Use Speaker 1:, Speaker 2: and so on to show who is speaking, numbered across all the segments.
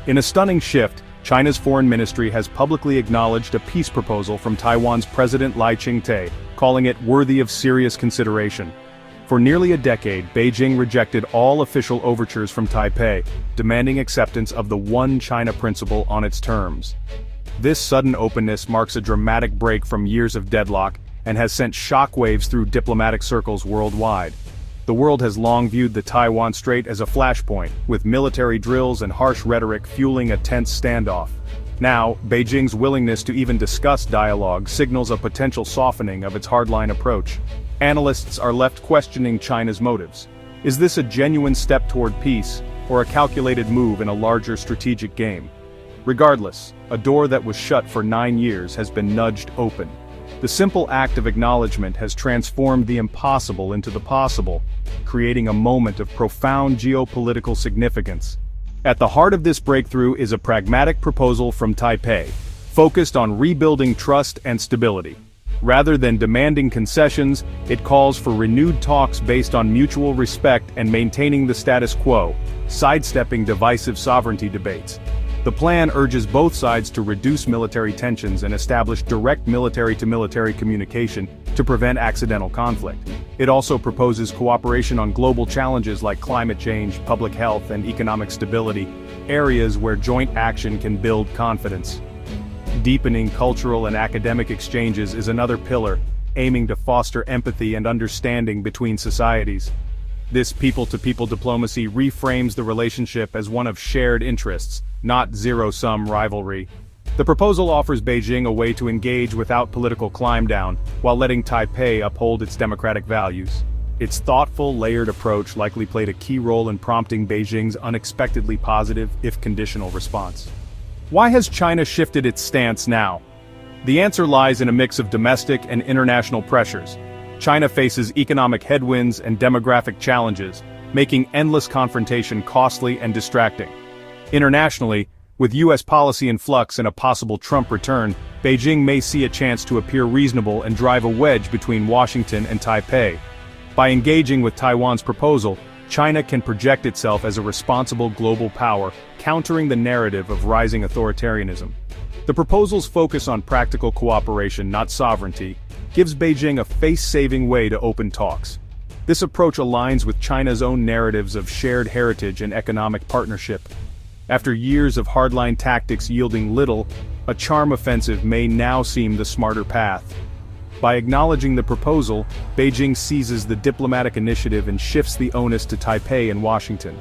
Speaker 1: In a stunning shift, China's foreign ministry has publicly acknowledged a peace proposal from Taiwan's President Lai Ching-te, calling it worthy of serious consideration. For nearly a decade, Beijing rejected all official overtures from Taipei, demanding acceptance of the One China principle on its terms. This sudden openness marks a dramatic break from years of deadlock and has sent shockwaves through diplomatic circles worldwide. The world has long viewed the Taiwan Strait as a flashpoint, with military drills and harsh rhetoric fueling a tense standoff. Now, Beijing's willingness to even discuss dialogue signals a potential softening of its hardline approach. Analysts are left questioning China's motives. Is this a genuine step toward peace, or a calculated move in a larger strategic game? Regardless, a door that was shut for 9 years has been nudged open. The simple act of acknowledgement has transformed the impossible into the possible, creating a moment of profound geopolitical significance. At the heart of this breakthrough is a pragmatic proposal from Taipei, focused on rebuilding trust and stability. Rather than demanding concessions, it calls for renewed talks based on mutual respect and maintaining the status quo, sidestepping divisive sovereignty debates. The plan urges both sides to reduce military tensions and establish direct military-to-military communication to prevent accidental conflict. It also proposes cooperation on global challenges like climate change, public health, and economic stability, areas where joint action can build confidence. Deepening cultural and academic exchanges is another pillar, aiming to foster empathy and understanding between societies. This people-to-people diplomacy reframes the relationship as one of shared interests, not zero-sum rivalry. The proposal offers Beijing a way to engage without political climb-down, while letting Taipei uphold its democratic values. Its thoughtful, layered approach likely played a key role in prompting Beijing's unexpectedly positive, if conditional, response. Why has China shifted its stance now? The answer lies in a mix of domestic and international pressures. China faces economic headwinds and demographic challenges, making endless confrontation costly and distracting. Internationally, with U.S. policy in flux and a possible Trump return, Beijing may see a chance to appear reasonable and drive a wedge between Washington and Taipei. By engaging with Taiwan's proposal, China can project itself as a responsible global power, countering the narrative of rising authoritarianism. The proposal's focus on practical cooperation, not sovereignty, gives Beijing a face-saving way to open talks. This approach aligns with China's own narratives of shared heritage and economic partnership. After years of hardline tactics yielding little, a charm offensive may now seem the smarter path. By acknowledging the proposal, Beijing seizes the diplomatic initiative and shifts the onus to Taipei and Washington.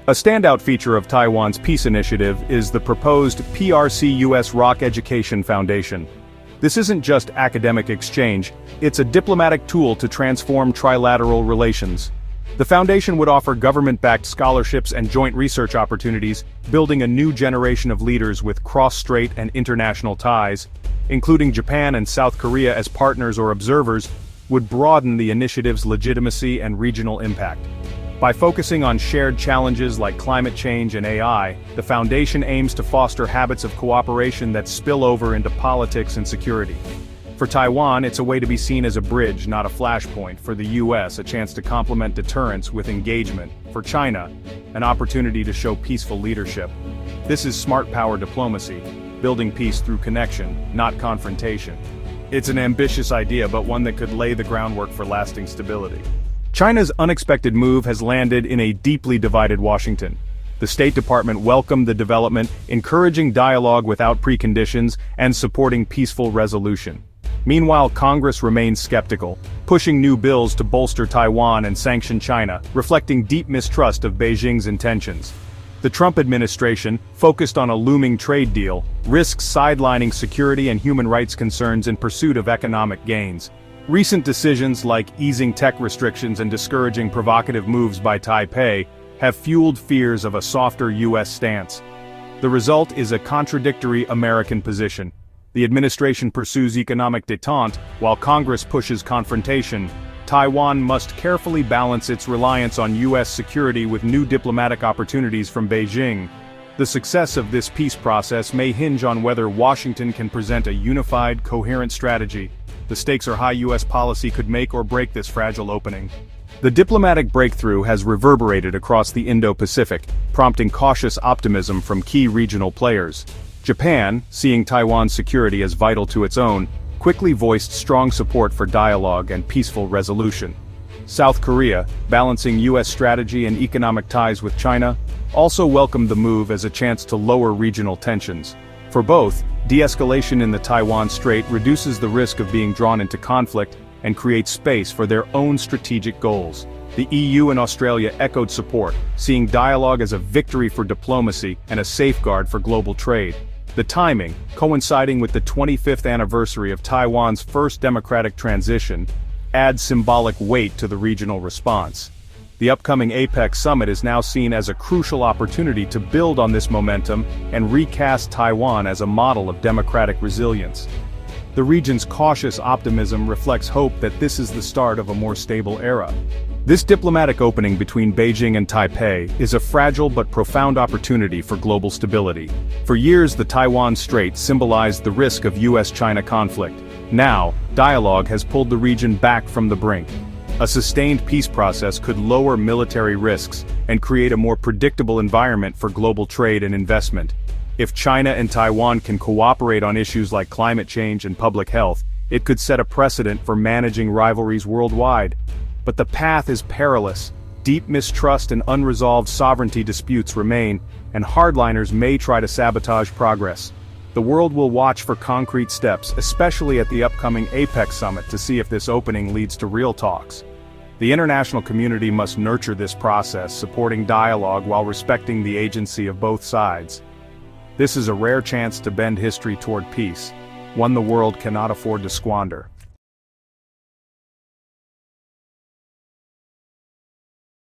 Speaker 1: A standout feature of Taiwan's peace initiative is the proposed PRC-US Rock Education Foundation. This isn't just academic exchange, it's a diplomatic tool to transform trilateral relations. The foundation would offer government-backed scholarships and joint research opportunities, building a new generation of leaders with cross-strait and international ties. Including Japan and South Korea as partners or observers, would broaden the initiative's legitimacy and regional impact. By focusing on shared challenges like climate change and AI, the foundation aims to foster habits of cooperation that spill over into politics and security. For Taiwan, it's a way to be seen as a bridge, not a flashpoint. For the US, a chance to complement deterrence with engagement. For China, an opportunity to show peaceful leadership. This is smart power diplomacy, building peace through connection, not confrontation. It's an ambitious idea, but one that could lay the groundwork for lasting stability. China's unexpected move has landed in a deeply divided Washington. The State Department welcomed the development, encouraging dialogue without preconditions and supporting peaceful resolution. Meanwhile, Congress remains skeptical, pushing new bills to bolster Taiwan and sanction China, reflecting deep mistrust of Beijing's intentions. The Trump administration, focused on a looming trade deal, risks sidelining security and human rights concerns in pursuit of economic gains. Recent decisions like easing tech restrictions and discouraging provocative moves by Taipei have fueled fears of a softer U.S. stance. The result is a contradictory American position. The administration pursues economic détente, while Congress pushes confrontation. Taiwan must carefully balance its reliance on U.S. security with new diplomatic opportunities from Beijing. The success of this peace process may hinge on whether Washington can present a unified, coherent strategy. The stakes are high. U.S. policy could make or break this fragile opening. The diplomatic breakthrough has reverberated across the Indo-Pacific, prompting cautious optimism from key regional players. Japan, seeing Taiwan's security as vital to its own, quickly voiced strong support for dialogue and peaceful resolution. South Korea, balancing U.S. strategy and economic ties with China, also welcomed the move as a chance to lower regional tensions. For both, de-escalation in the Taiwan Strait reduces the risk of being drawn into conflict and creates space for their own strategic goals. The EU and Australia echoed support, seeing dialogue as a victory for diplomacy and a safeguard for global trade. The timing, coinciding with the 25th anniversary of Taiwan's first democratic transition, adds symbolic weight to the regional response. The upcoming APEC summit is now seen as a crucial opportunity to build on this momentum and recast Taiwan as a model of democratic resilience. The region's cautious optimism reflects hope that this is the start of a more stable era. This diplomatic opening between Beijing and Taipei is a fragile but profound opportunity for global stability. For years, the Taiwan Strait symbolized the risk of US-China conflict. Now, dialogue has pulled the region back from the brink. A sustained peace process could lower military risks and create a more predictable environment for global trade and investment. If China and Taiwan can cooperate on issues like climate change and public health, it could set a precedent for managing rivalries worldwide. But the path is perilous. Deep mistrust and unresolved sovereignty disputes remain, and hardliners may try to sabotage progress. The world will watch for concrete steps, especially at the upcoming APEC summit, to see if this opening leads to real talks. The international community must nurture this process, supporting dialogue while respecting the agency of both sides. This is a rare chance to bend history toward peace, one the world cannot afford to squander.